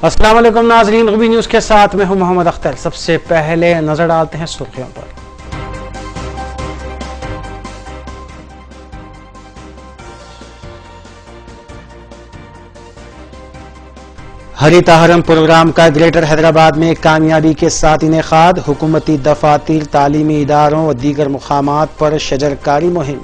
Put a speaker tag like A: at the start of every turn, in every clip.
A: अस्सलाम वालेकुम नाज़रीन, रूबी न्यूज़ के साथ मैं हूं मोहम्मद अख्तर। सबसे पहले नजर डालते हैं सुर्खियों पर। हरीता हरम प्रोग्राम का ग्रेटर हैदराबाद में कामयाबी के साथ इनेकाद। हुकूमती दफातर, तालीमी इदारों व दीगर मुकामात पर शजरकारी मुहिम।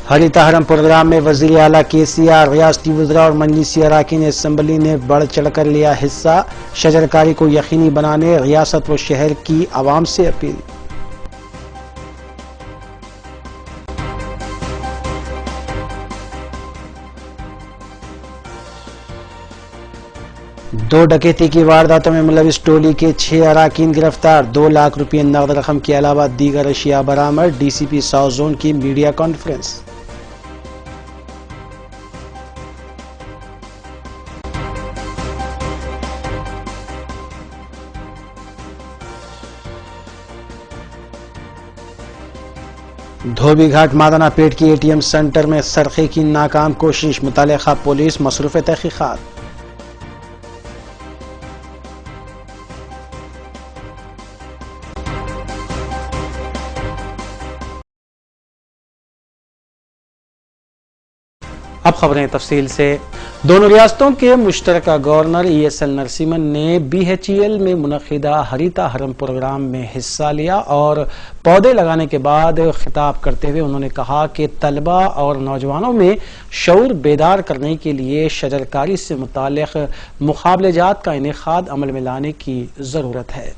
A: हरीता हरम प्रोग्राम में वज़ीर आला KCR, रियासती वज़रा और मजलिसी अरकान असम्बली ने बढ़ चढ़कर लिया हिस्सा। शजरकारी को यकीनी बनाने रियासत व शहर की आवाम से अपील। दो डकैती की वारदातों में मुलविस टोली के 6 अरकान गिरफ्तार। 2 लाख रुपये नकद रकम के अलावा दीगर अशिया बरामद। DCP साउथ जोन की मीडिया कॉन्फ्रेंस। धोबीघाट मादाना पेट की ATM सेंटर में सरखे की नाकाम कोशिश। मुतल्लिका पुलिस मसरूफ तहकीकात। अब खबरें तफसील से। दोनों रियासतों के मुश्तरका गवर्नर ESL नरसिम्हन ने BHEL में मुनक़िदा हरीता हरम प्रोग्राम में हिस्सा लिया और पौधे लगाने के बाद खिताब करते हुए उन्होंने कहा कि तलबा और नौजवानों में शऊर बेदार करने के लिए शजरकारी से मुताल्लिक़ मुक़ाबलेजात का इनेकाद अमल में लाने की ज़रूरत है।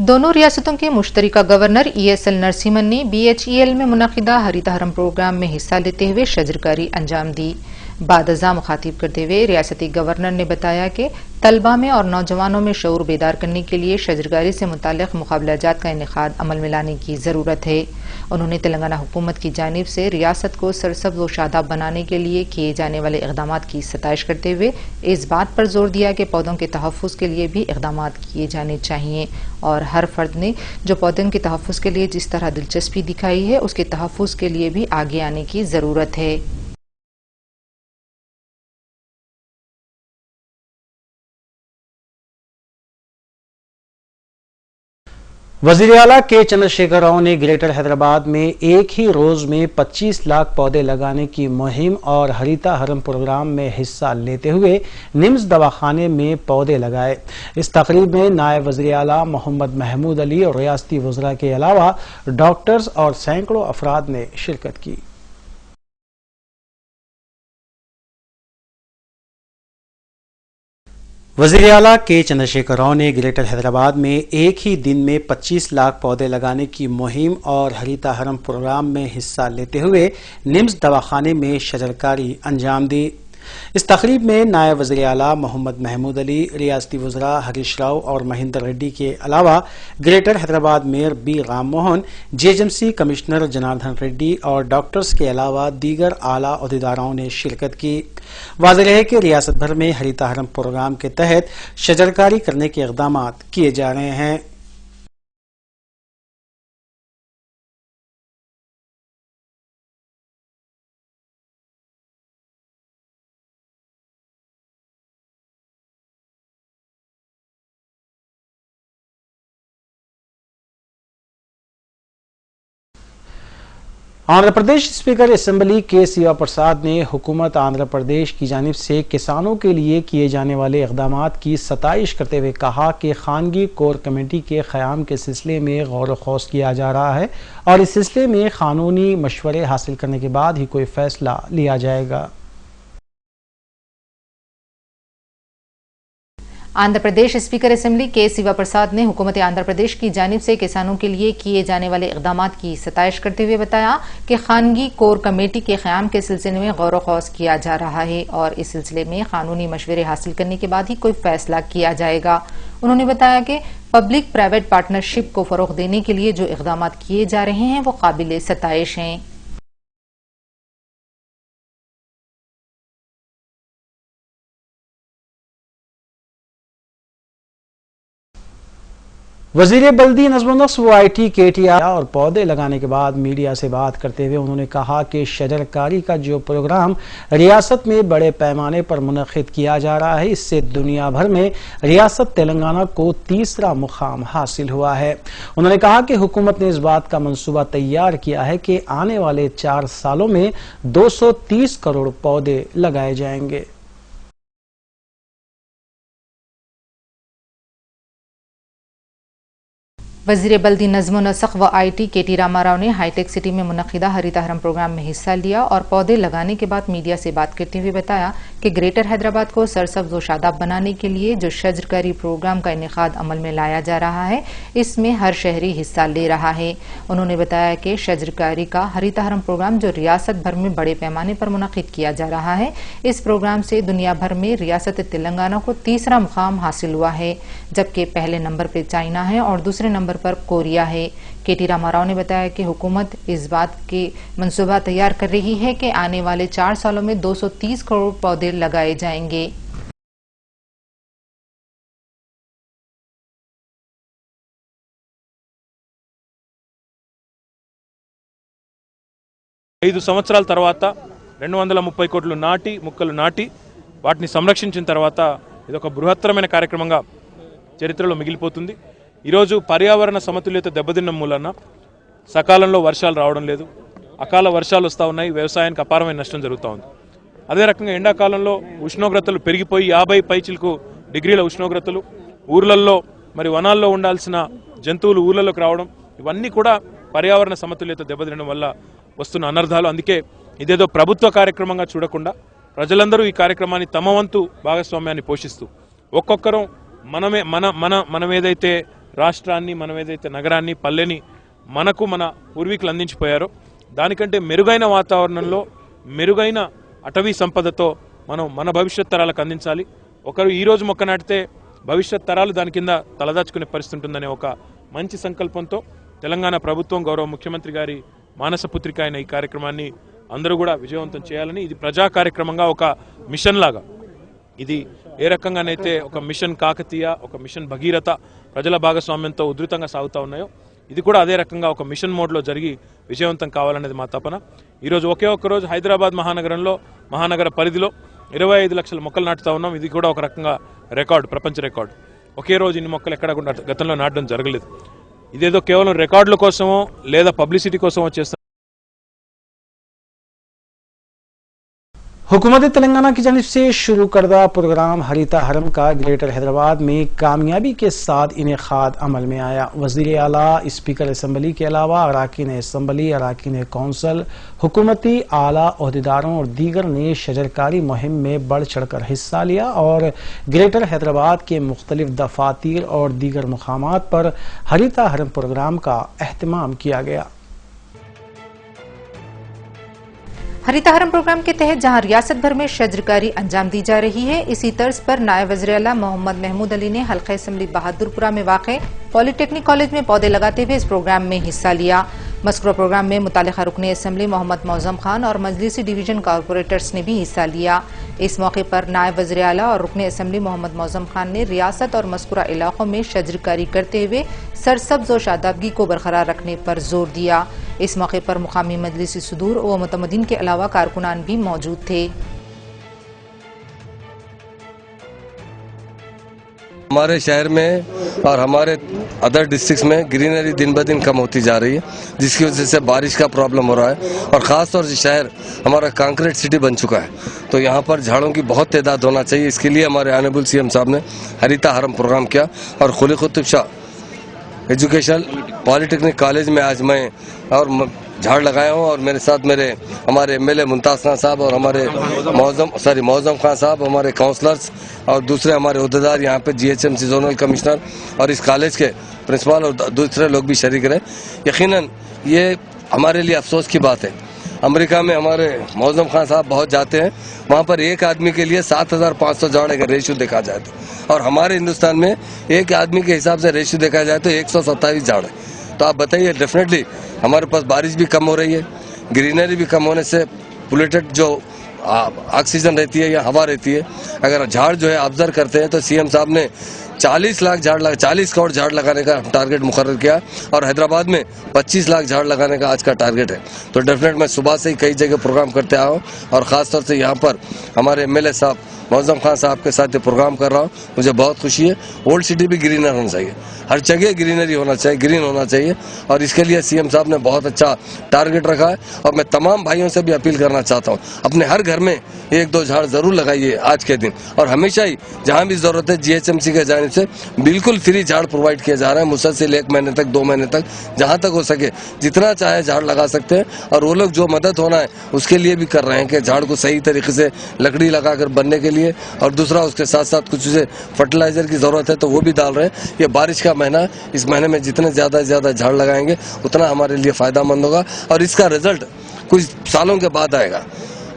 B: दोनों रियासतों के मुश्तरका गवर्नर ESL नरसिम्हन ने BHEL में मुनक़िदा हरीता हरम प्रोग्राम में हिस्सा लेते हुए शजरकारी अंजाम दी। बादजा मुखातिब करते हुए रियासती गवर्नर ने बताया कि तलबा में और नौजवानों में शऊर बेदार करने के लिए शजरकारी से मुताल्लिक़ मुक़ाबलाजात का इनेकाद अमल में लाने की ज़रूरत है। उन्होंने तेलंगाना हुकूमत की जानिब से रियासत को सरसब्ज़ व शादाब बनाने के लिए किए जाने वाले इक़दामात की सताइश करते हुए इस बात पर जोर दिया कि पौधों के तहफ़्फ़ुज़ के लिए भी इक़दामात किए जाने चाहिए और हर फर्द ने जो पौधों के तहफ़्फ़ुज़ के लिए जिस तरह दिलचस्पी दिखाई है उसके तहफ़्फ़ुज़ के लिए भी आगे आने की ज़रूरत है।
A: वज़ीर आला के चंद्रशेखर राव ने ग्रेटर हैदराबाद में एक ही रोज में 25 लाख पौधे लगाने की मुहिम और हरीता हरम प्रोग्राम में हिस्सा लेते हुए निम्स दवाखाने में पौधे लगाए। इस तकरीब में नायब वज़ीर आला मोहम्मद महमूद अली और रियासती वज़रा के अलावा डॉक्टर्स और सैकड़ों अफराद ने शिरकत की। वज़ीर आला के चंद्रशेखर राव ने ग्रेटर हैदराबाद में एक ही दिन में 25 लाख पौधे लगाने की मुहिम और हरीता हरम प्रोग्राम में हिस्सा लेते हुए निम्स दवाखाने में शजरकारी अंजाम दी। इस तकरीब में नायब वज़ीर आला मोहम्मद महमूद अली, रियासती वज़रा हरीश राव और महेंद्र रेड्डी के अलावा greater Hyderabad mayor B Ram Mohan, JHMC commissioner Janardan Reddy और डॉक्टर्स के अलावा दीगर आला ओहदेदारों ने शिरकत की। वाज़ेह है कि रियासत भर में हरीता हरम प्रोग्राम के तहत शजरकारी करने के इक़दामात किए जा रहे हैं। आंध्र प्रदेश स्पीकर असेंबली के शिवा प्रसाद ने हुकूमत आंध्र प्रदेश की जानिब से किसानों के लिए किए जाने वाले इक़दामात की सताइश करते हुए कहा कि खानगी कोर कमेटी के क़याम के सिलसिले में गौर ख़ौस किया जा रहा है और इस सिलसिले में कानूनी मशवरे हासिल करने के बाद ही कोई फैसला लिया जाएगा।
B: आंध्र प्रदेश स्पीकर असेंबली के शिवा प्रसाद ने हुकूमत आंध्र प्रदेश की जानिब से किसानों के लिए किए जाने वाले इक़दामात की सताइश करते हुए बताया कि खानगी कोर कमेटी के क़याम के सिलसिले में गौर ख़ौस किया जा रहा है और इस सिलसिले में कानूनी मशवरे हासिल करने के बाद ही कोई फैसला किया जाएगा। उन्होंने बताया कि पब्लिक प्राइवेट पार्टनरशिप को फ़रोग़ देने के लिए जो इक़दामात किए जा रहे हैं वो काबिल सताइश हैं।
A: वजीर बल्दी नज़्म-ओ-नक्श व IT KTR और पौधे लगाने के बाद मीडिया से बात करते हुए उन्होंने कहा कि शजरकारी का जो प्रोग्राम रियासत में बड़े पैमाने पर मुनक़िद किया जा रहा है, इससे दुनिया भर में रियासत तेलंगाना को तीसरा मुकाम हासिल हुआ है। उन्होंने कहा कि हुकूमत ने इस बात का मंसूबा तैयार किया है कि आने वाले 4 सालों में 230 करोड़ पौधे लगाए जाएंगे।
B: वज़ीर बल्दी नज़्म-ओ-नस्क़ व IT KT रामाराव ने हाईटेक सिटी में मुनक़िदा हरितहरम प्रोग्राम में हिस्सा लिया और पौधे लगाने के बाद मीडिया से बात करते हुए बताया कि ग्रेटर हैदराबाद को सरसब्ज़ व शादाब बनाने के लिए जो शजरकारी प्रोग्राम का इनेकाद अमल में लाया जा रहा है, इसमें हर शहरी हिस्सा ले रहा है। उन्होंने बताया कि शजरकारी का हरितहरम प्रोग्राम जो रियासत भर में बड़े पैमाने पर मुनक़िद किया जा रहा है, इस प्रोग्राम से दुनिया भर में रियासत तेलंगाना को तीसरा मुकाम हासिल हुआ है, जबकि पहले नंबर पर चाइना है और दूसरे नंबर पर कोरिया है। KT रामाराव ने बताया कि हुकूमत इस बात की मंसूबा तैयार कर रही है कि आने वाले 4 सालों में 230 करोड़ पौधे लगाए जाएंगे।
C: ఐదు సంవత్సరాల తర్వాత 230 కోట్లు నాటి మొక్కలు నాటి వాటిని సంరక్షించిన తర్వాత ఇదొక బృహత్తరమైన కార్యక్రమంగా చరిత్రలో మిగిలిపోతుంది। ఈరోజు పర్యావరణ సమతుల్యత దెబ్బతిన్న మూలన సకాలంలో వర్షాలు రావడం లేదు, అకాల వర్షాలు వస్తూ ఉన్నాయి, వ్యవసాయానికి అపారమైన నష్టం జరుగుతూ ఉంది। అదే రకంగా ఎండాకాలంలో ఉష్ణోగ్రతలు పెరిగిపోయి 50 పైచిలకు డిగ్రీల ఉష్ణోగ్రతలు, ఊర్లల్లో మరి వనాల్లో ఉండాల్సిన జంతువులు ఊర్లలోకి రావడం, ఇవన్నీ కూడా పర్యావరణ సమతుల్యత దెబ్బతినడం వల్ల వస్తున్న అనర్థాలు। అందుకే ఇదేదో ప్రభుత్వ కార్యక్రమంగా చూడకుండా ప్రజలందరూ ఈ కార్యక్రమాన్ని తమ వంతు భాగస్వామ్యాన్ని పోషిస్తూ ఒక్కొక్కరం మనమేదైతే రాష్ట్రాన్ని, మనమేదైతే నగరాన్ని, పల్లెని మనకు మన పూర్వీకులు అందించిపోయారో దానికంటే మెరుగైన వాతావరణంలో మెరుగైన అటవీ సంపదతో మనం మన భవిష్యత్ తరాలకు అందించాలి। ఒకరు ఈ రోజు మొక్క నాటితే భవిష్యత్ తరాలు దాని కింద తలదాచుకునే పరిస్థితి ఉంటుందనే ఒక మంచి సంకల్పంతో తెలంగాణ ప్రభుత్వం గౌరవ ముఖ్యమంత్రి గారి మానసపుత్రిక అయిన ఈ కార్యక్రమాన్ని అందరూ కూడా విజయవంతం చేయాలని, ఇది ప్రజా కార్యక్రమంగా ఒక మిషన్ లాగా, ఇది ఏ రకంగానైతే ఒక మిషన్ కాకతీయ, ఒక మిషన్ భగీరథ ప్రజల భాగస్వామ్యంతో ఉధృతంగా సాగుతూ ఉన్నాయో, ఇది కూడా అదే రకంగా ఒక మిషన్ మోడ్లో జరిగి విజయవంతం కావాలనేది మా తపన। ఈరోజు ఒకే ఒక్క రోజు హైదరాబాద్ మహానగర పరిధిలో 25 లక్షల మొక్కలు నాటుతా ఉన్నాం। ఇది కూడా ఒక రకంగా రికార్డు, ప్రపంచ రికార్డు। ఒకే రోజు ఇన్ని మొక్కలు ఎక్కడ కూడా గతంలో నాటడం జరగలేదు। ఇదేదో కేవలం రికార్డుల కోసమో లేదా పబ్లిసిటీ కోసమో చేస్తాం।
A: हुकूमत तेलंगाना की जानिब से शुरू करदा प्रोग्राम हरितहरम का ग्रेटर हैदराबाद में कामयाबी के साथ इनेकाद अमल में आया। वज़ीर आला, स्पीकर असम्बली के अलावा अराकीन असम्बली, अराकीन कौंसल, हुकूमती आला ओहदेदारों और दीगर ने शजरकारी मुहिम में बढ़ चढ़कर हिस्सा लिया और ग्रेटर हैदराबाद के मुख्तलिफ दफातर और दीगर मुकामात पर हरितहरम प्रोग्राम का एहतमाम किया गया।
B: हरितहरम प्रोग्राम के तहत जहां रियासत भर में शजरकारी अंजाम दी जा रही है, इसी तर्ज पर नायब वज़ीर आला मोहम्मद महमूद अली ने हल्का असम्बली बहादुरपुरा में वाक़े पॉलिटेक्निक कॉलेज में पौधे लगाते हुए इस प्रोग्राम में हिस्सा लिया। मज़कूरा प्रोग्राम में मुतालिका रुकने असम्बली मोहम्मद मौज़म खान और मजलिसी डिवीजन कॉरपोरेटर्स ने भी हिस्सा लिया। इस मौके पर नायब वज़ीर आला और रुकने असम्बली मोहम्मद मौज़म खान ने रियासत और मज़कूरा इलाकों में शजरकारी करते हुए सरसब्ज़ और शादाबगी को बरकरार रखने पर जोर दिया। इस मौके पर मुकामी मजलिसी सुदूर व मुतमदीन के अलावा कारकुनान भी मौजूद थे।
D: हमारे शहर में और हमारे अदर डिस्ट्रिक्ट्स में ग्रीनरी दिन ब दिन कम होती जा रही है, जिसकी वजह से बारिश का प्रॉब्लम हो रहा है और ख़ास तौर से शहर हमारा कंक्रीट सिटी बन चुका है, तो यहाँ पर झाड़ों की बहुत तादाद होना चाहिए। इसके लिए हमारे ऑनरेबल CM साहब ने हरितहरम प्रोग्राम किया और खुली Qutub Shah educational polytechnic college में आज मैं और झाड़ लगाया हूँ और मेरे साथ हमारे MLA मुमताज़ खान साहब और हमारे मौज़म खान साहब, हमारे काउंसलर्स और दूसरे हमारे उहदेदार यहाँ पे GHMC जोनल कमिश्नर और इस कॉलेज के प्रिंसिपल और दूसरे लोग भी शरीक रहे। यकीनन ये हमारे लिए अफसोस की बात है। अमेरिका में हमारे मौज़म खान साहब बहुत जाते हैं, वहाँ पर एक आदमी के लिए 7,500 झाड़ अगर रेशियो देखा जाए तो, और हमारे हिंदुस्तान में एक आदमी के हिसाब से रेशियो देखा जाए तो 127 झाड़ है। तो आप बताइए, डेफिनेटली हमारे पास बारिश भी कम हो रही है, ग्रीनरी भी कम होने से पोल्यूटेड जो ऑक्सीजन रहती है या हवा रहती है, अगर झाड़ जो है ऑब्जर्व करते हैं तो CM साहब ने 40 लाख झाड़ 40 करोड़ झाड़ लगाने का टारगेट मुकर्रर किया और हैदराबाद में 25 लाख झाड़ लगाने का आज का टारगेट है। तो डेफिनेट मैं सुबह से ही कई जगह प्रोग्राम करते आया हूँ और खासतौर से यहाँ पर हमारे MLA साहब मौजम खान साहब के साथ ये प्रोग्राम कर रहा हूँ। मुझे बहुत खुशी है। ओल्ड सिटी भी ग्रीनर होना चाहिए, हर जगह ग्रीनरी होना चाहिए, ग्रीन होना चाहिए और इसके लिए CM साहब ने बहुत अच्छा टारगेट रखा है। और मैं तमाम भाइयों से भी अपील करना चाहता हूँ, अपने हर घर में 1-2 झाड़ जरूर लगाइए आज के दिन। और हमेशा ही जहाँ भी जरूरत है GHMC के जानिब से बिल्कुल फ्री झाड़ प्रोवाइड किए जा रहे हैं, मुसलसल 1 महीने तक 2 महीने तक जहाँ तक हो सके जितना चाहे झाड़ लगा सकते हैं। और वो लोग जो मदद होना है उसके लिए भी कर रहे हैं कि झाड़ को सही तरीके से लकड़ी लगाकर बनने के लिए, और दूसरा उसके साथ साथ कुछ फर्टिलाइजर की जरूरत है तो वो भी डाल रहे हैं। ये बारिश का महीना, इस महीने में जितने ज्यादा से ज्यादा झाड़ लगाएंगे उतना हमारे लिए फायदेमंद होगा और इसका रिजल्ट कुछ सालों के बाद आएगा।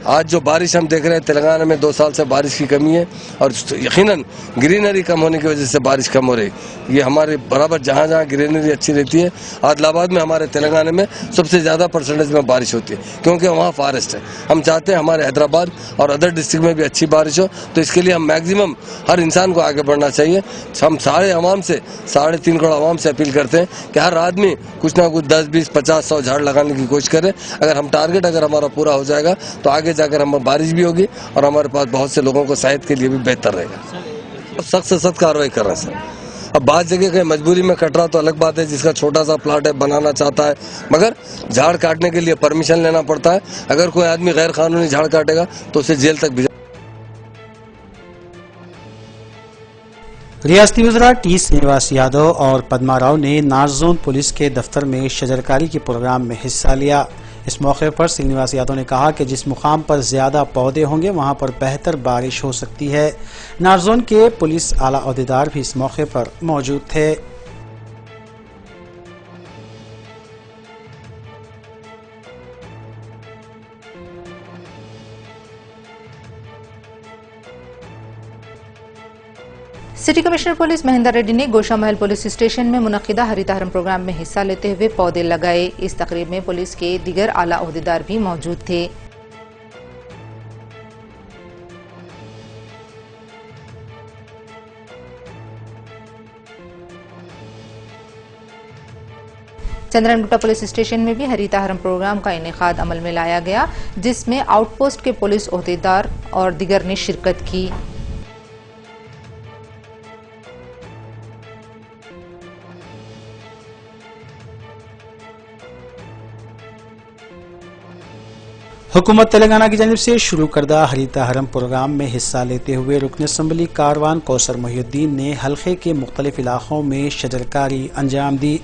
D: आज जो बारिश हम देख रहे हैं तेलंगाना में 2 साल से बारिश की कमी है और यकीनन ग्रीनरी कम होने की वजह से बारिश कम हो रही। ये हमारे बराबर जहाँ जहाँ ग्रीनरी अच्छी रहती है, आदिलाबाद में हमारे तेलंगाना में सबसे ज़्यादा परसेंटेज में बारिश होती है क्योंकि वहाँ फॉरेस्ट है। हम चाहते हैं हमारे हैदराबाद और अदर डिस्ट्रिक्ट में भी अच्छी बारिश हो, तो इसके लिए हम मैक्सिमम हर इंसान को आगे बढ़ना चाहिए। हम सारे अवाम से 3.5 करोड़ अवाम से अपील करते हैं कि हर आदमी कुछ ना कुछ 10, 20, 50, 100 झाड़ लगाने की कोशिश करे। अगर हम टारगेट हमारा पूरा हो जाएगा तो आगे जाकर हम बारिश भी होगी और हमारे पास बहुत से लोगों को सेहत के लिए भी बेहतर रहेगा। सख्त से सख्त कार्रवाई कर रहे हैं सर। अब बात जगह कहीं मजबूरी में कट रहा तो अलग बात है, जिसका छोटा सा प्लाट है बनाना चाहता है, मगर झाड़ काटने के लिए परमिशन लेना पड़ता है। अगर कोई आदमी गैर कानूनी झाड़ काटेगा तो उसे जेल तक भी।
A: रियासती वज़रा T श्रीनिवास यादव और पद्मा राव ने नार्थ जोन पुलिस के दफ्तर में शजरकारी के प्रोग्राम में हिस्सा लिया। इस मौके पर श्रीनिवास यादव ने कहा कि जिस मुकाम पर ज्यादा पौधे होंगे वहां पर बेहतर बारिश हो सकती है। नार्थ जोन के पुलिस आला अहदेदार भी इस मौके पर मौजूद थे।
B: City commissioner police Mahendra Reddy ने गोशामहल पुलिस स्टेशन में मुनक्किदा हरितहरम प्रोग्राम में हिस्सा लेते हुए पौधे लगाए। इस तकरीब में पुलिस के दीगर आला ओहदेदार भी मौजूद थे। चंद्रनगुट्टा पुलिस स्टेशन में भी हरितहरम प्रोग्राम का इनेकाद अमल में लाया गया, जिसमें आउटपोस्ट के पुलिस ओहदेदार और दीगर ने शिरकत की।
A: हुकूमत तेलंगाना की जानिब से शुरू करदा हरितहरम प्रोग्राम में हिस्सा लेते हुए रुकन असम्बली कारवान कौसर मोहिउद्दीन ने हल्के के मुख्तलिफ इलाकों में शजरकारी अंजाम दी।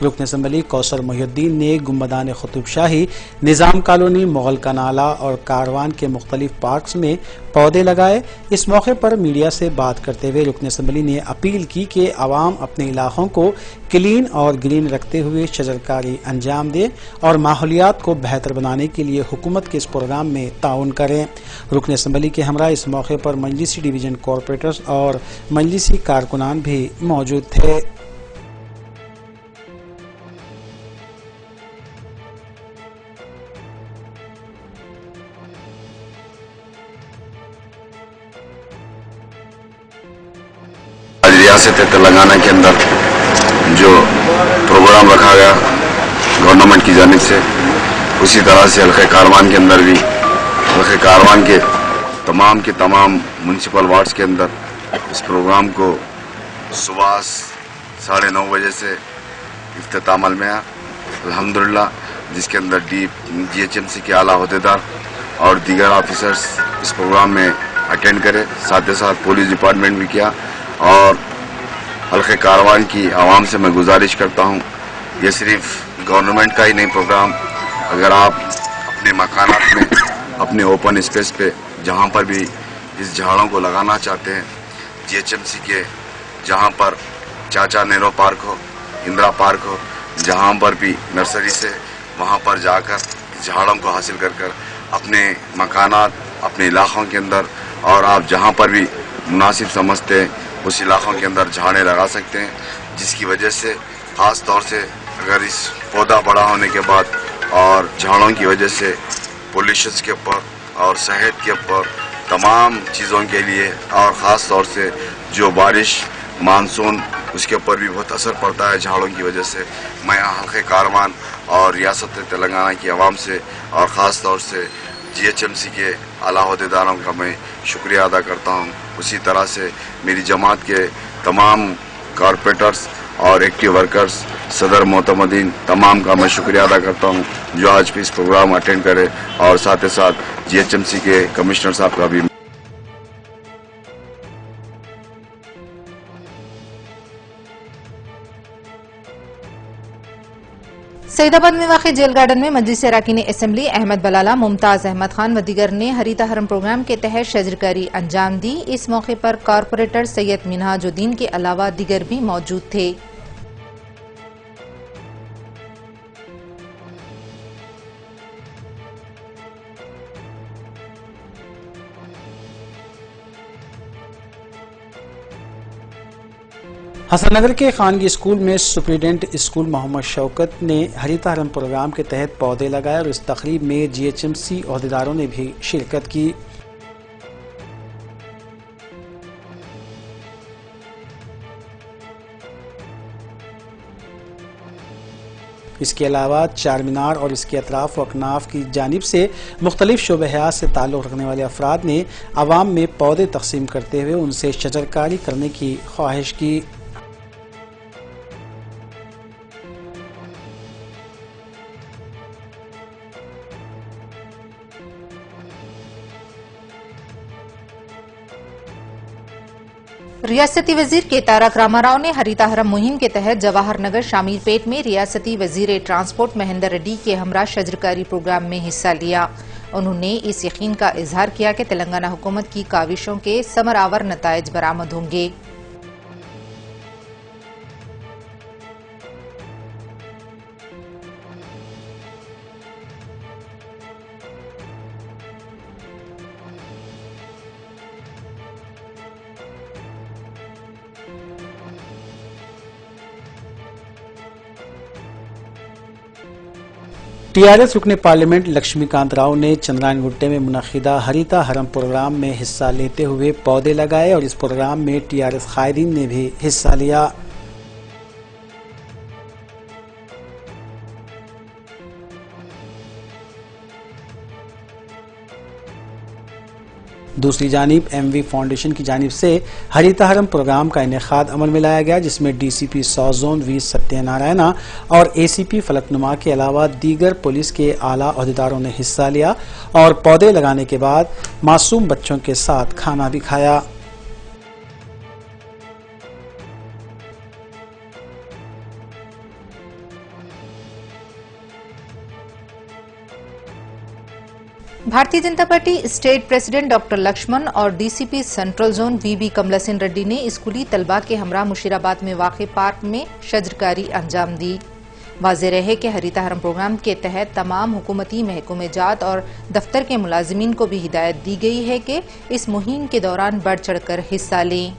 A: रुकन असम्बली कौसर मोहिउद्दीन ने गुम्बदान कुतुब शाही, निजाम कॉलोनी, मुगल का नाला और कारवान के मुख्तलिफ पार्क्स में पौधे लगाए। इस मौके पर मीडिया से बात करते हुए रुकन असम्बली ने अपील की कि आवाम अपने इलाकों को क्लीन और ग्रीन रखते हुए शजरकारी अंजाम दे और माहौलियात को बेहतर बनाने के लिए हुकूमत के इस प्रोग्राम में ताउन करें। रुकन असम्बली के हमरा इस मौके पर मजलिसी डिवीजन कॉरपोरेटर्स और मजलिसी कारकुनान भी मौजूद थे।
E: रियासत तेलंगाना के अंदर जो प्रोग्राम रखा गया गवर्नमेंट की जानिब से, उसी तरह से हल्के कारवान के अंदर भी हल्के कारवान के तमाम म्यूनसिपल वार्ड्स के अंदर इस प्रोग्राम को सुबह 9:30 बजे से इफ्तिताम में आया अल्हम्दुलिल्लाह, जिसके अंदर GHMC के आला अहदेदार और दीगर ऑफिसर्स इस प्रोग्राम में अटेंड करे, साथ ही साथ पुलिस डिपार्टमेंट भी किया। और हल्के कारवान की आवाम से मैं गुजारिश करता हूँ, ये सिर्फ गवर्नमेंट का ही नहीं प्रोग्राम, अगर आप अपने मकानात में अपने ओपन स्पेस पे जहाँ पर भी इस झाड़ों को लगाना चाहते हैं, GHMC के जहाँ पर चाचा नेहरू पार्क हो, इंदिरा पार्क हो, जहाँ पर भी नर्सरी से वहाँ पर जाकर इस झाड़ों को हासिल कर अपने मकानात, अपने इलाकों के अंदर और आप जहाँ पर भी मुनासिब समझते हैं उस इलाकों के अंदर झाड़ें लगा सकते हैं, जिसकी वजह से ख़ास तौर से अगर इस पौधा बड़ा होने के बाद और झाड़ों की वजह से पोल्यूशन के ऊपर और सेहत के ऊपर तमाम चीज़ों के लिए और ख़ास तौर से जो बारिश मानसून उसके ऊपर भी बहुत असर पड़ता है झाड़ों की वजह से। मैं यहाँ हल्के कारवान और रियासत तेलंगाना की आवाम से और ख़ास तौर से GHMC के आला अहदेदारों का मैं शुक्रिया अदा करता हूँ। उसी तरह से मेरी जमात के तमाम कारपोरेटर्स और एक्टिव वर्कर्स, सदर मोतमदीन तमाम का मैं शुक्रिया अदा करता हूँ जो आज भी इस प्रोग्राम अटेंड करे, और साथ ही साथ GHMC के कमिश्नर साहब का भी।
B: सईदाबाद में वाक़ जेल गार्डन में मजलिस अरकान असेंबली अहमद बलाला, मुमताज अहमद खान व दीगर ने हरितहरम प्रोग्राम के तहत शजरकारी अंजाम दी। इस मौके पर कारपोरेटर सैयद मिनहाजुद्दीन के अलावा दीगर भी मौजूद थे।
A: हसननगर के खानगी स्कूल में सुप्रिटेंडेंट स्कूल मोहम्मद शौकत ने हरितहरम प्रोग्राम के तहत पौधे लगाए और इस तकरीब में GHMC अहदेदारों ने भी शिरकत की। इसके अलावा चार मीनार और इसके अतराफ व अकनाफ की जानिब से मुख्तलिफ शोबे हयात से ताल्लुक़ रखने वाले अफराद ने आवाम में पौधे तकसीम करते हुए उनसे शजरकारी करने की ख्वाहिश की।
B: रियासती वजीर के तारक रामाराव ने हरितहरम मुहिम के तहत जवाहर नगर शामीरपेट में रियासती वजीर ट्रांसपोर्ट महेंद्र रेड्डी के हमरा शजरकारी प्रोग्राम में हिस्सा लिया। उन्होंने इस यकीन का इजहार किया कि तेलंगाना हुकूमत की काविशों के समरावर नताइज बरामद होंगे।
A: TRS रुकने पार्लियामेंट लक्ष्मीकांत राव ने चंद्रायनगुट्टे में मुनक्किदा हरितहरम प्रोग्राम में हिस्सा लेते हुए पौधे लगाए और इस प्रोग्राम में TRS कायदीन ने भी हिस्सा लिया। दूसरी जानिब MV फाउंडेशन की जानिब से हरितहरम प्रोग्राम का इनेकाद अमल में लाया गया, जिसमें DCP south zone V Satyanarayana और ACP फलकनुमा के अलावा दीगर पुलिस के आला अहदेदारों ने हिस्सा लिया और पौधे लगाने के बाद मासूम बच्चों के साथ खाना भी खाया।
B: Bharatiya Janata Party state president doctor Laxman और DCP central zone VB Kamalasen Reddy ने स्कूली तलबा के हमरा मुशीराबाद में वाक़ पार्क में शजरकारी अंजाम दी। वाज़ेह रहे कि हरितहरम प्रोग्राम के तहत तमाम हुकूमती महकमे जात और दफ्तर के मुलाजिमीन को भी हिदायत दी गई है कि इस मुहिम के दौरान बढ़ चढ़कर हिस्सा लें।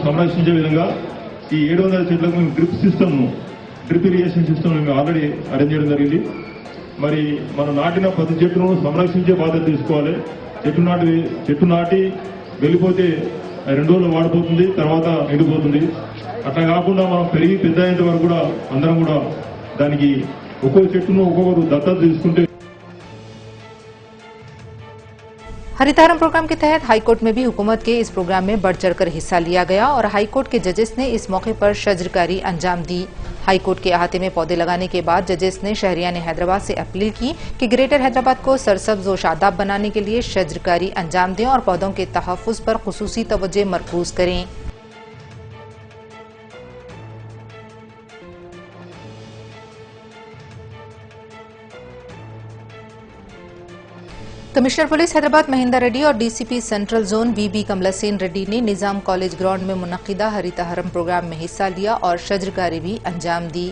F: సంరక్షించే విధంగా ఈ 700 చెట్లకు మేము డ్రిప్ ఇరిగేషన్ సిస్టమ్ మేము ఆల్రెడీ అరేంజ్ చేయడం జరిగింది। మరి మనం నాటిన ప్రతి చెట్టును సంరక్షించే బాధ్యత తీసుకోవాలి। చెట్టు నాటి వెళ్ళిపోతే 2 రోజులు వాడిపోతుంది, తర్వాత ఎండిపోతుంది। అట్లా కాకుండా మనం పెరిగి పెద్ద అయ్యేంత వరకు కూడా అందరం కూడా దానికి ఒక్కొక్క చెట్టును ఒక్కొక్కరు దత్తత తీసుకుంటే।
B: हरितहरम प्रोग्राम के तहत हाईकोर्ट में भी हुकूमत के इस प्रोग्राम में बढ़ चढ़कर हिस्सा लिया गया और हाईकोर्ट के जजेस ने इस मौके पर शजरकारी अंजाम दी। हाईकोर्ट के अहाते में पौधे लगाने के बाद जजेस ने शहरियान हैदराबाद से अपील की कि ग्रेटर हैदराबाद को सरसब्ज व शादाब बनाने के लिए शजरकारी अंजाम दें और पौधों के तहफ़्फ़ुज़ पर खुसूसी तवज्जो मरकूज करें। कमिश्नर पुलिस हैदराबाद महेंद्र रेड्डी और DCP central zone VB Kamalasen Reddy ने निजाम कॉलेज ग्राउंड में मुनक्किदा हरितहरम प्रोग्राम में हिस्सा लिया और शजरकारी भी अंजाम दी।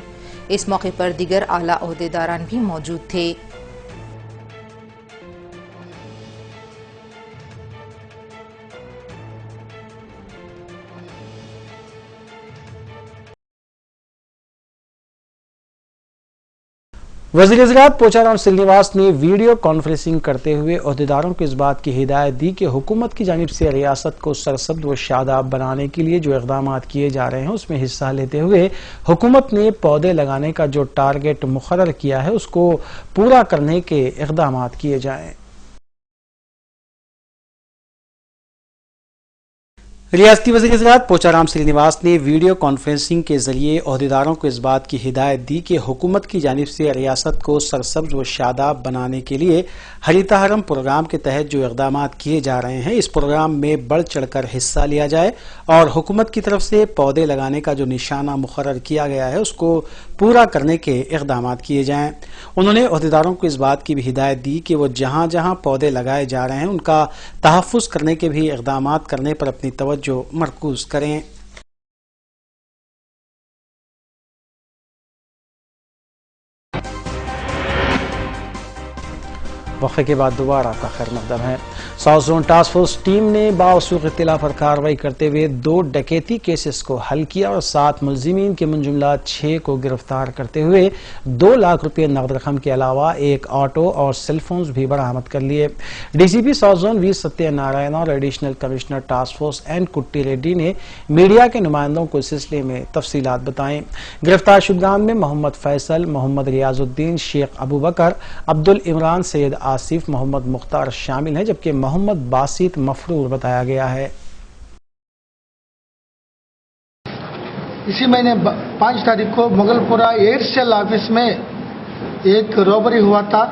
B: इस मौके पर दीगर आला ओहदेदारान भी मौजूद थे।
A: वज़ीर-ए-ज़राअत पोचाराम श्रीनिवास ने वीडियो कॉन्फ्रेंसिंग करते हुए ओहदेदारों को इस बात की हिदायत दी कि हुकूमत की जानिब से रियासत को सरसब्ज़ व शादाब बनाने के लिए जो इक़दाम किए जा रहे हैं उसमें हिस्सा लेते हुए हुकूमत ने पौधे लगाने का जो टारगेट मुकर्रर किया है उसको पूरा करने के इक़दाम किए जाएं। रियासती वज़ीर-ए-ज़राअत पोचाराम श्रीनिवास ने वीडियो कॉन्फ्रेंसिंग के जरिए ओहदेदारों को इस बात की हिदायत दी कि हुकूमत की जानिब से रियासत को सरसब्ज़ व शादाब बनाने के लिए हरितहरम प्रोग्राम के तहत जो इक़दाम किए जा रहे हैं इस प्रोग्राम में बढ़ चढ़कर हिस्सा लिया जाए और हुकूमत की तरफ से पौधे लगाने का जो निशाना मुकर्रर किया गया है उसको पूरा करने के इक़दाम किए जाएं। उन्होंने ओहदेदारों को इस बात की भी हिदायत दी कि वो जहां जहां पौधे लगाए जा रहे हैं उनका तहफ़्फ़ुज़ करने के भी इक़दाम करने पर अपनी तवज्जो मरकूज करें। वक़्फ़े के बाद दोबारा आपका खैर मक़दम है। South zone task force team ने बावसूख इत्तला पर कार्रवाई करते हुए 2 डकैती केसेस को हल किया और 7 मुलजिमीन के मुंजुमला 6 को गिरफ्तार करते हुए 2 लाख रुपये नकद रकम के अलावा एक ऑटो और सेलफोन्स भी बरामद कर लिए। DCP south zone V Satyanarayana और additional commissioner task force N Kutty Reddy ने मीडिया के नुमाइंदों को इस सिलसिले में तफसीलात बताएं। गिरफ्तार शुदगान में मोहम्मद फैसल, मोहम्मद रियाजुद्दीन, शेख अबू बकर, अब्दुल इमरान, सैयद आसिफ, मोहम्मद मुख्तार शामिल हैं, जबकि मोहम्मद बासित मफरूर बताया गया है।
G: इसी महीने 5 तारीख को मुगलपुरा एयरसेल ऑफिस में एक रॉबरी हुआ था।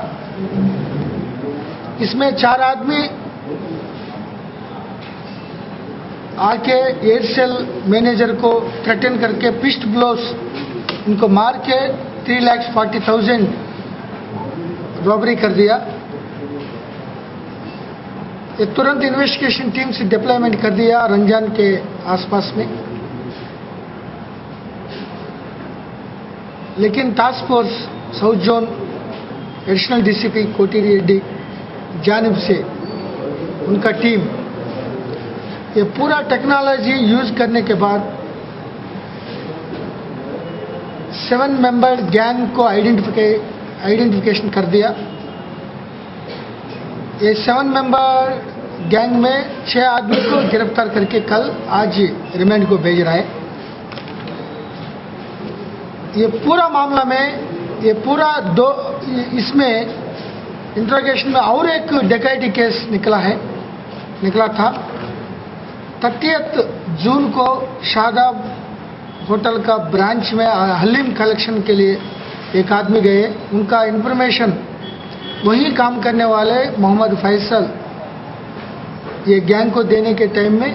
G: इसमें 4 आदमी आके एयरसेल मैनेजर को थ्रेटन करके पिस्ट ब्लोस उनको मार के 3,40,000 रॉबरी कर दिया। ये तुरंत इन्वेस्टिगेशन टीम से डिप्लॉयमेंट कर दिया रंजान के आसपास में, लेकिन task force south zone additional DCP कोटी रेड्डी जानिब से उनका टीम ये पूरा टेक्नोलॉजी यूज करने के बाद 7 मेंबर गैंग को आइडेंटिफिकेशन कर दिया। ये 7 मेंबर गैंग में 6 आदमी को गिरफ्तार करके आज रिमांड को भेज रहा है। ये पूरा मामला में इसमें इंट्रोगेशन में और एक डकैती केस निकला था। 30 जून को शादाब होटल का ब्रांच में हलीम कलेक्शन के लिए एक आदमी गए। उनका इंफॉर्मेशन वही काम करने वाले मोहम्मद फैसल ये गैंग को देने के टाइम में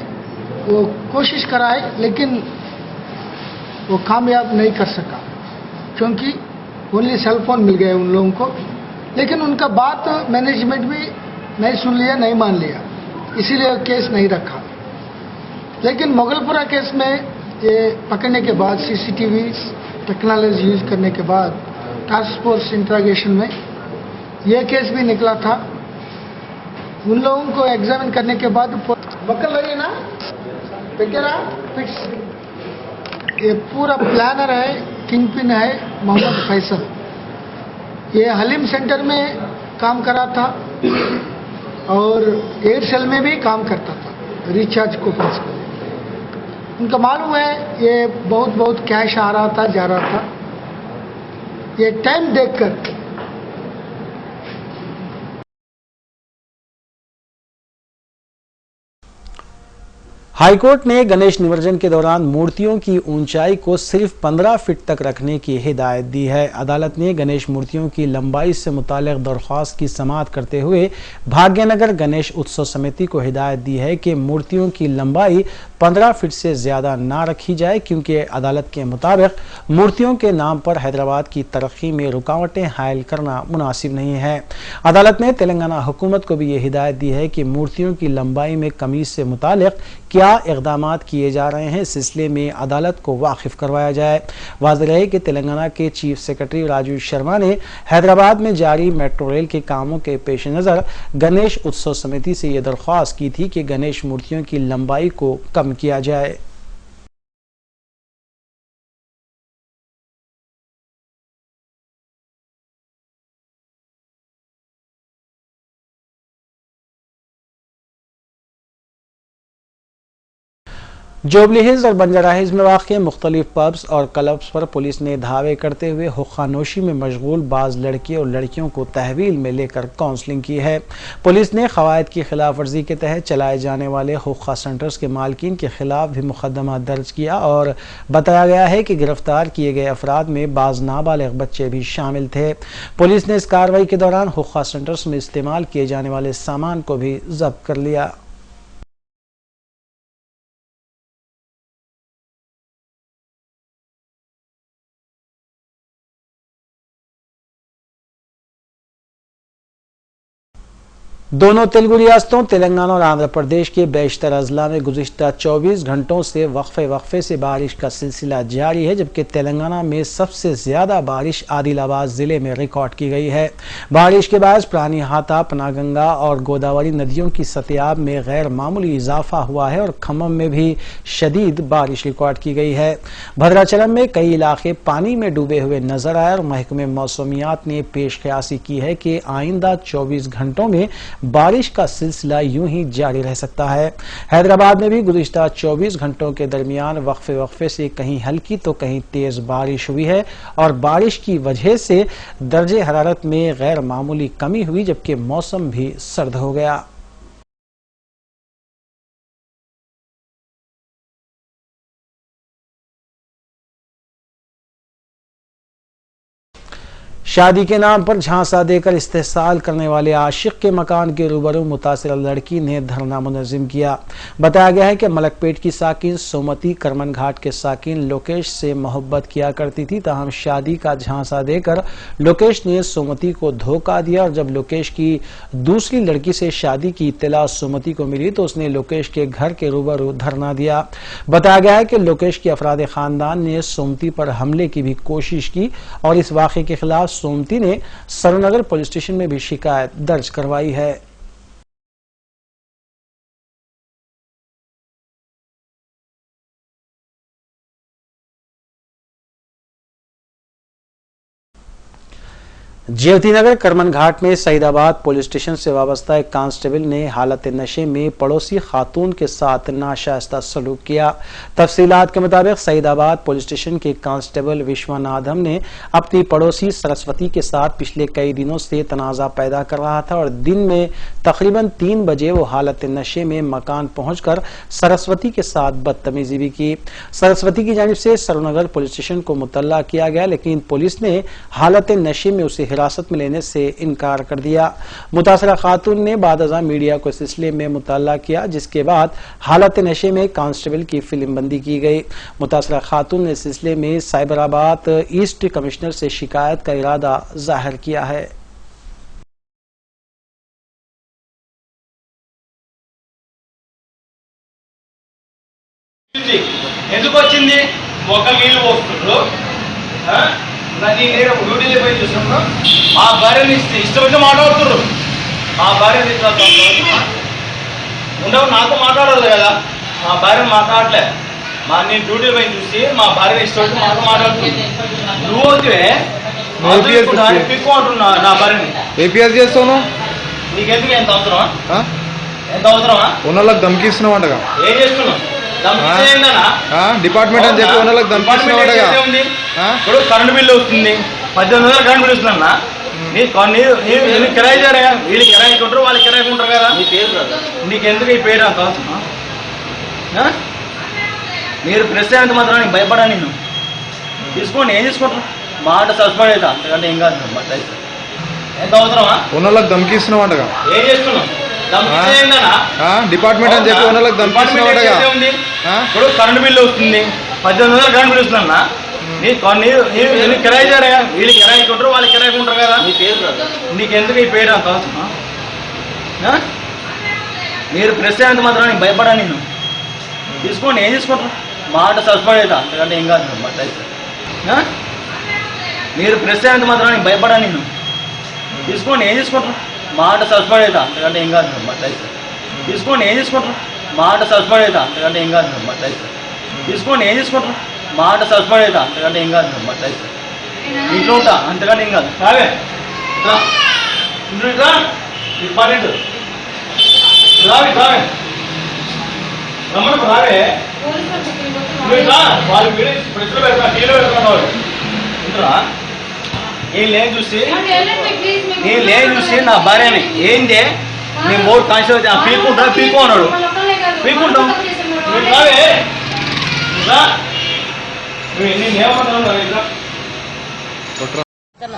G: वो कोशिश कराए, लेकिन वो कामयाब नहीं कर सका क्योंकि ओनली सेलफोन मिल गए उन लोगों को। लेकिन उनका बात मैनेजमेंट भी नहीं सुन लिया, नहीं मान लिया, इसीलिए केस नहीं रखा। लेकिन मुगलपुरा केस में ये पकड़ने के बाद सीसीटीवी टेक्नोलॉजी यूज करने के बाद टास्क फोर्स इंट्रोगेशन में ये केस भी निकला था। उन लोगों को एग्जामिन करने के बाद बकल लगे ना फिक्स ये पूरा प्लानर है, किंग पिन है मोहम्मद फैसल। ये हलीम सेंटर में काम करा था और एयरसेल में भी काम करता था रिचार्ज कूपन्स को। उनका मालूम है ये बहुत कैश आ रहा था जा रहा था। ये टाइम देखकर
A: हाईकोर्ट ने गणेश निमज्जन के दौरान मूर्तियों की ऊंचाई को सिर्फ 15 फीट तक रखने की हिदायत दी है। अदालत ने गणेश मूर्तियों की लंबाई से मुताल्लिक दरख्वास्त की समाअत करते हुए भाग्यनगर गणेश उत्सव समिति को हिदायत दी है कि मूर्तियों की लंबाई 15 फीट से ज्यादा ना रखी जाए, क्योंकि अदालत के मुताबिक मूर्तियों के नाम पर हैदराबाद की तरक्की में रुकावटें हायल करना मुनासिब नहीं है। अदालत ने तेलंगाना हुकूमत को भी ये हिदायत दी है कि मूर्तियों की लंबाई में कमी से मुताल्लिक क्या इक़दाम किए जा रहे हैं इस सिलसिले में अदालत को वाकिफ करवाया जाए। वाज़ेह रहे कि तेलंगाना के चीफ सेक्रेटरी राजीव शर्मा ने हैदराबाद में जारी मेट्रो रेल के कामों के पेश नज़र गणेश उत्सव समिति से यह दरख्वास्त की थी कि गणेश मूर्तियों की लंबाई को कम किया जाए। जुबली हिल्स और बंजारा हिल्स में वाक़ मुख्तलिफ पब्स और क्लब्स पर पुलिस ने धावे करते हुए हुक्कानोशी में मशगूल बाज़ लड़के और लड़कियों को तहवील में लेकर काउंसलिंग की है। पुलिस ने क़वायद की खिलाफ वर्जी के तहत चलाए जाने वाले हुक्का सेंटर्स के मालकीन के खिलाफ भी मुकदमा दर्ज किया और बताया गया है कि गिरफ्तार किए गए अफराद में बाज़ नाबालिग बच्चे भी शामिल थे। पुलिस ने इस कार्रवाई के दौरान हुक्का सेंटर्स में इस्तेमाल किए जाने वाले सामान को भी जब्त कर लिया। दोनों तेलुगु रियासतों तेलंगाना और आंध्र प्रदेश के बेशतर अजला में गुज़िश्ता 24 घंटों से वक्फे से बारिश का सिलसिला जारी है, जबकि तेलंगाना में सबसे ज़्यादा बारिश आदिलाबाद ज़िले में रिकॉर्ड की गई है। बारिश के बाद प्राणिहाता, पनागंगा और गोदावरी नदियों की सतह में गैर मामूली इजाफा हुआ है और खम्मम में भी शदीद बारिश रिकॉर्ड की गई है। भद्राचलम में कई इलाके पानी में डूबे हुए नजर आए और महकमे मौसमियात ने पेश क़यासी की है कि आइंदा 24 घंटों में बारिश का सिलसिला यूं ही जारी रह सकता है। हैदराबाद में भी गुज़िश्ता 24 घंटों के दरमियान वक्फे से कहीं हल्की तो कहीं तेज बारिश हुई है और बारिश की वजह से दर्जे हरारत में गैर मामूली कमी हुई, जबकि मौसम भी सर्द हो गया। शादी के नाम पर झांसा देकर इस्तेहसाल करने वाले आशिक के मकान के रूबरू मुतासिर लड़की ने धरना मुनज़्ज़म किया। बताया गया है कि मलकपेट की साकिन सोमती करमन घाट के साकिन लोकेश से मोहब्बत किया करती थी, ताहम शादी का झांसा देकर लोकेश ने सोमती को धोखा दिया और जब लोकेश की दूसरी लड़की से शादी की इत्तला सोमती को मिली तो उसने लोकेश के घर के रूबरू धरना दिया। बताया गया है कि लोकेश के अफराद खानदान ने सोमती पर हमले की भी कोशिश की और इस वाक़े के खिलाफ सोमती ने सरूनगर पुलिस स्टेशन में भी शिकायत दर्ज करवाई है। जेवतीनगर करमन घाट में सईदाबाद पुलिस स्टेशन से वाबस्ता एक कांस्टेबल ने हालत नशे में पड़ोसी खातून के साथ नाशाइस्ता सलूक किया। तफसीलात के मुताबिक सईदाबाद पुलिस स्टेशन के कांस्टेबल विश्वनाथम ने अपनी पड़ोसी सरस्वती के साथ पिछले कई दिनों से तनाज़ा पैदा कर रहा था और दिन में तकरीबन 3 बजे वो हालत नशे में मकान पहुंचकर सरस्वती के साथ बदतमीजी भी की। सरस्वती की जानिब से सरूनगर पुलिस स्टेशन को मुतल्ला किया गया, लेकिन पुलिस ने हालत नशे में उसे हिरासत में लेने से इनकार कर दिया। मुतासरा खातून ने बादअज़ां मीडिया को इस सिलसिले में मुतल्ला किया, जिसके बाद हालत नशे में कांस्टेबल की फिल्मबंदी की गई। मुतासरा खातून ने इस सिलसिले में साइबराबाद ईस्ट कमिश्नर से शिकायत का इरादा जाहिर किया है।
H: ఎందుకు వచ్చింది మొక్కలు నీళ్లు పోస్తుండ్రు నేను డ్యూటీలో పోయి చూస్తున్నాను మా భార్యని ఇష్టమైతే మాట్లాడుతుర్రు మా భార్యని ఉండవు నాతో మాట్లాడాలి కదా మా భార్యని మాట్లాడలే నేను డ్యూటీలో పోయి చూసి మా భార్యని ఇష్టమైతే మాతో మాట్లాడుతున్నాను నువ్వు వస్తే పిక్కు అంటున్నా నా భార్యని
I: ఏపీఎస్ చేస్తాను
H: నీకెందుకు ఎంత అవసరమా
I: ఉన్నోళ్ళకి ధమ్కిస్తున్నావు అంటగా
H: ఏం చేస్తున్నావు
I: డిపార్ట్మెంట్ అని చెప్పి ఉన్నోళ్ళకి ధమ్కిస్తున్నావు అంటగా
H: ఇప్పుడు కరెంట్ బిల్లు వస్తుంది 1800 కరెంట్ బిల్లు వస్తుందన్నా నీకు కిరాయి చేరా వీళ్ళు కిరాయి కొంటారు వాళ్ళు కిరాయి కొంటారు కదా నీకెందుకు ఈ పేరు అంత అవసరం మీరు ప్రెస్ అయ్యేంత మాత్రం నీకు భయపడా నేను తీసుకోండి ఏం తీసుకుంటారు మాట సస్పెండ్ అవుతా అంతకంటే ఏం కాదు ఎంత అవసరమా
I: ఉన్నోళ్ళకి ధమ్కిస్తున్నావు అంటగా
H: ఏం చేస్తున్నావు
I: డిపార్ట్మెంట్ అని చెప్పి ఉన్నోళ్ళకి ధమ్కిస్తున్నావు అంటగా
H: ఇప్పుడు కరెంట్ బిల్లు వస్తుంది 1800 కరెంట్ బిల్లు వస్తుందన్నా నీకు కిరాయి చేరా వీళ్ళు కిరాయి కొంటారు వాళ్ళు కిరాయి కొంటారు కదా నీకెందుకు ఈ పేరు అంత అవసరం మీరు ప్రెస్ అయ్యేంత మాత్రం నీకు భయపడా నేను తీసుకోండి ఏం తీసుకుంటారు మాట సస్పెండ్ అవుతా అంతకంటే ఏం కాదు మీరు ప్రెస్ అయ్యేంత మాత్రం నీకు భయపడా నేను తీసుకోండి ఏం తీసుకుంటారు మాట సస్పెండ్ అవుతా అంతకంటే ఏం కాదు తీసుకోండి ఏం తీసుకుంటారు మాట సస్పెండ్ అవుతా అంతకంటే ఏం కాదు తీసుకోండి ఏం తీసుకుంటారు మాట సస్పెండ్ అవుతా అంతకంటే ఏం కాదు ఇంట్లో ఉంటా అంతకంటే ఏం కాదు రావే ఇంపార్టెంట్ రావే రమ్మను రావే వాళ్ళు ప్రశ్నలు పెడతారు, టీలో పెడుతున్నారు ఇంటరా. నేను లేని చూసి నా భార్యని ఏందే నేను మూడు కాన్స్టిట్యూషన్ పీకుంటా పీకో అన్నాడు. పీకుంటాం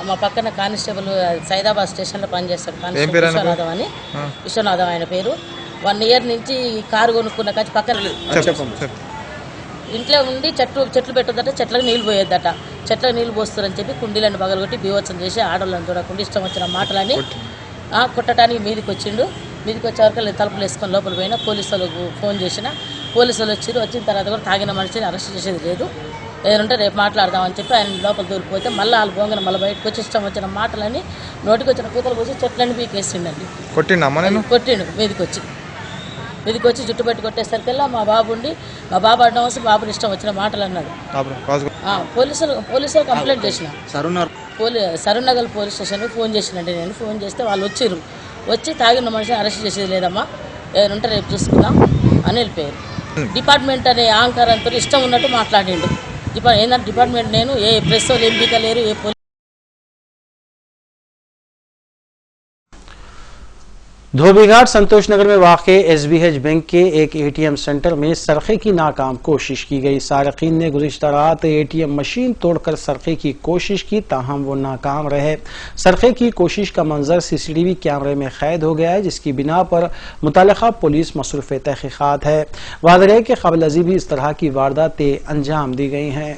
J: మా పక్కన కానిస్టేబుల్ సైదాబాద్ స్టేషన్లో పనిచేస్తాడు కానిస్టేబుల్ విశ్వనాథం అని. విశ్వనాథం ఆయన పేరు. 1 year నుంచి కారు కొనుక్కున్న కాచి పక్కన ఇంట్లో ఉండి చెట్లు పెట్టొద్దట, చెట్లకు నీళ్ళు పోయేద్దట. చెట్లకు నీళ్ళు పోస్తారని చెప్పి కుండీలను పగలగొట్టి బీవత్సం చేసి ఆడవాళ్ళని చూడకుండా ఇష్టం వచ్చిన మాటలని కొట్టడానికి మీదికి వచ్చిండు. మీదికి వచ్చే వరకు తలుపులు వేసుకొని లోపల పోయినా పోలీసు వాళ్ళకు ఫోన్ చేసిన. పోలీసు వాళ్ళు వచ్చిన తర్వాత కూడా తాగిన మనిషిని అరెస్ట్ చేసేది లేదు, ఏదంటే రేపు మాట్లాడదామని చెప్పి ఆయన లోపల దూరిపోతే మళ్ళీ వాళ్ళు బొంగన మళ్ళీ బయటకు వచ్చి ఇష్టం వచ్చిన మాటలని నోటికి వచ్చిన కూతలు పోసి చెట్లన్నీ పీకేసిండండి. కొట్టిండు మీదికి వచ్చి జుట్టు పెట్టి కొట్టేసరికల్లా మా బాబు ఉండి మా బాబు అడ్డం వస్తే బాబుని ఇష్టం వచ్చిన మాటలు అన్నాడు. పోలీసులు కంప్లైంట్ చేసిన సరూనగర్ పోలీస్ స్టేషన్కి ఫోన్ చేసినండి. నేను ఫోన్ చేస్తే వాళ్ళు వచ్చి తాగిన మనిషిని అరెస్ట్ చేసేది లేదమ్మా, ఏదంటే రేపు చూసుకుందాం అని వెళ్ళిపోయారు. డిపార్ట్మెంట్ అనే అహంకారంతో ఇష్టం ఉన్నట్టు మాట్లాడిండు. ఏంటంటే డిపార్ట్మెంట్ నేను ఏ ప్రెస్ వాళ్ళు ఏం పీకలేరు, ఏ పోలీసు.
A: धोबीघाट संतोषनगर में वाक़े SBH बैंक के एक ATM सेंटर में सरखे की नाकाम कोशिश की गई। सारकीन ने गुज़िश्ता रात ATM मशीन तोड़कर सरखे की कोशिश की, ताहम वो नाकाम रहे। सरखे की कोशिश का मंजर CCTV कैमरे में कैद हो गया है, जिसकी बिना पर मुतल्लिक़ा पुलिस मसरूफ़ तहक़ीक़ात है। वाज़ेह है कि क़ब्ल अज़ी भी इस तरह की वारदातें अंजाम दी गई हैं।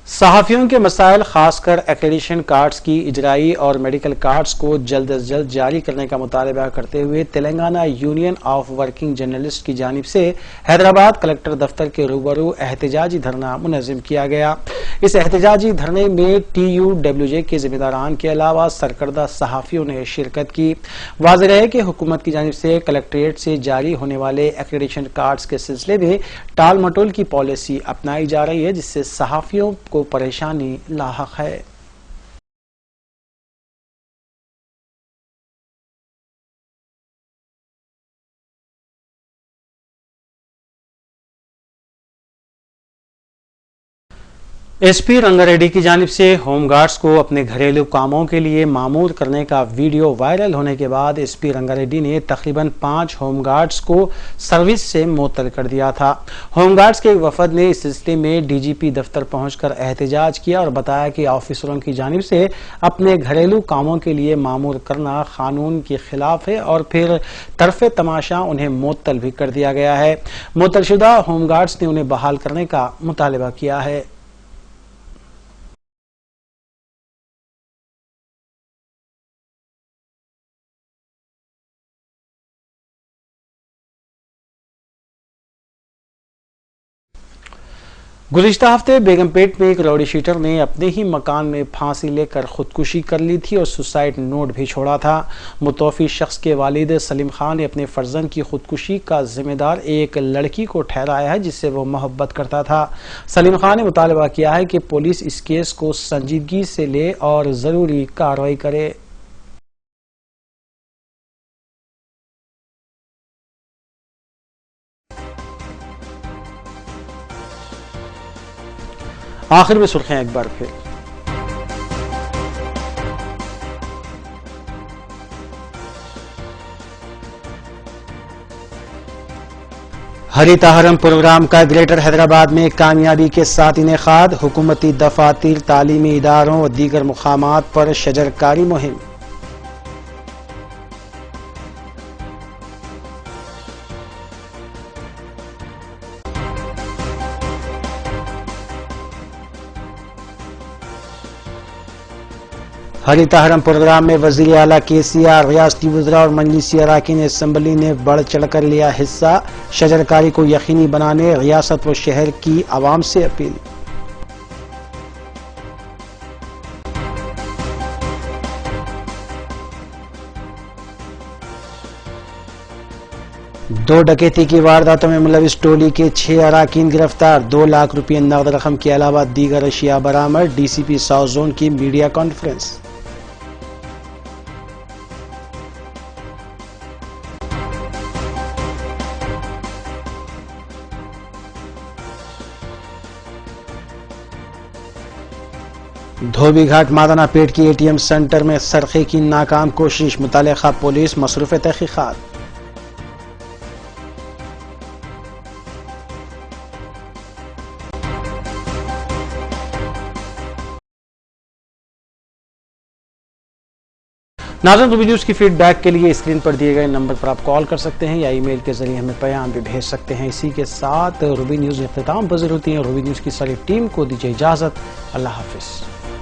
A: सहाफ़ियों के मसाइल खासकर एक्रेडिशन कार्ड्स की इजराई और मेडिकल कार्ड्स को जल्द अज जल्द जारी करने का मुतालबा करते हुए Telangana union of working journalist की जानिब से हैदराबाद कलेक्टर दफ्तर के रूबरू एहतजाजी धरना मुनज़्ज़म किया गया। इस एहतजाजी धरने में TUWJ के जिम्मेदारान के अलावा सरकर्दा सहाफ़ियों ने शिरकत की। वाज़ेह है कि हुकूमत की जानिब से कलेक्ट्रेट से जारी होने वाले एक्रेडिशन कार्ड्स के सिलसिले में टाल मटोल की पॉलिसी अपनाई जा रही है, जिससे सहाफ़ियों को परेशानी लाहक है। SP रंगारेड्डी की जानिब से होमगार्ड्स को अपने घरेलू कामों के लिए मामूर करने का वीडियो वायरल होने के बाद SP रंगारेड्डी ने तकरीबन 5 होमगार्ड्स को सर्विस से मुअत्तल कर दिया था। होमगार्ड्स के एक वफद ने इस सिलसिले में DGP दफ्तर पहुंचकर एहतजाज किया और बताया कि ऑफिसरों की जानिब से अपने घरेलू कामों के लिए मामूर करना कानून के खिलाफ है और फिर तरफे तमाशा उन्हें मुअत्तल भी कर दिया गया है। मुअत्तलशुदा होमगार्ड्स ने उन्हें बहाल करने का मुतालबा किया है। गुज़िश्ता हफ्ते बेगमपेट में एक राउडी शीटर ने अपने ही मकान में फांसी लेकर खुदकुशी कर ली थी और सुसाइड नोट भी छोड़ा था। मुतवफ़ी शख्स के वालिद सलीम खान ने अपने फर्जंद की खुदकुशी का जिम्मेदार एक लड़की को ठहराया है, जिससे वो मोहब्बत करता था। सलीम खान ने मुतालबा किया है कि पुलिस इस केस को संजीदगी से ले और ज़रूरी कार्रवाई करे। आखिर में सुर्खियां एक बार फिर। हरिताहरम प्रोग्राम का ग्रेटर हैदराबाद में कामयाबी के साथ इनेकाद। हुकूमती दफातर, तालीमी इदारों और दीगर मुकामात पर शजरकारी मुहिम। हरितहरम प्रोग्राम में वजीर आला केसीआर, रियासती वज़रा और मजलिसी अरकान असम्बली ने बढ़ चढ़कर लिया हिस्सा। शजरकारी को यकीनी बनाने रियासत व शहर की आवाम से अपील। दो डकैती की वारदातों में मुलविस टोली के 6 अरकान गिरफ्तार। 2 लाख रुपये नकद रकम के अलावा दीगर अशिया बरामद। डीसीपी साउथ जोन की मीडिया कॉन्फ्रेंस। धोबीघाट मादाना पेट की एटीएम सेंटर में सरखे की नाकाम कोशिश। मुतल्लिका पुलिस मसरूफ तहकीकात। नाज़रीन, रूबी न्यूज़ की फीडबैक के लिए स्क्रीन पर दिए गए नंबर पर आप कॉल कर सकते हैं या ईमेल के जरिए हमें पैगाम भी भेज सकते हैं। इसी के साथ रूबी न्यूज़ इख्तिताम पज़ीर होती है। रूबी न्यूज़ की सारी टीम को दीजिए इजाज़त। अल्लाह हाफिज़।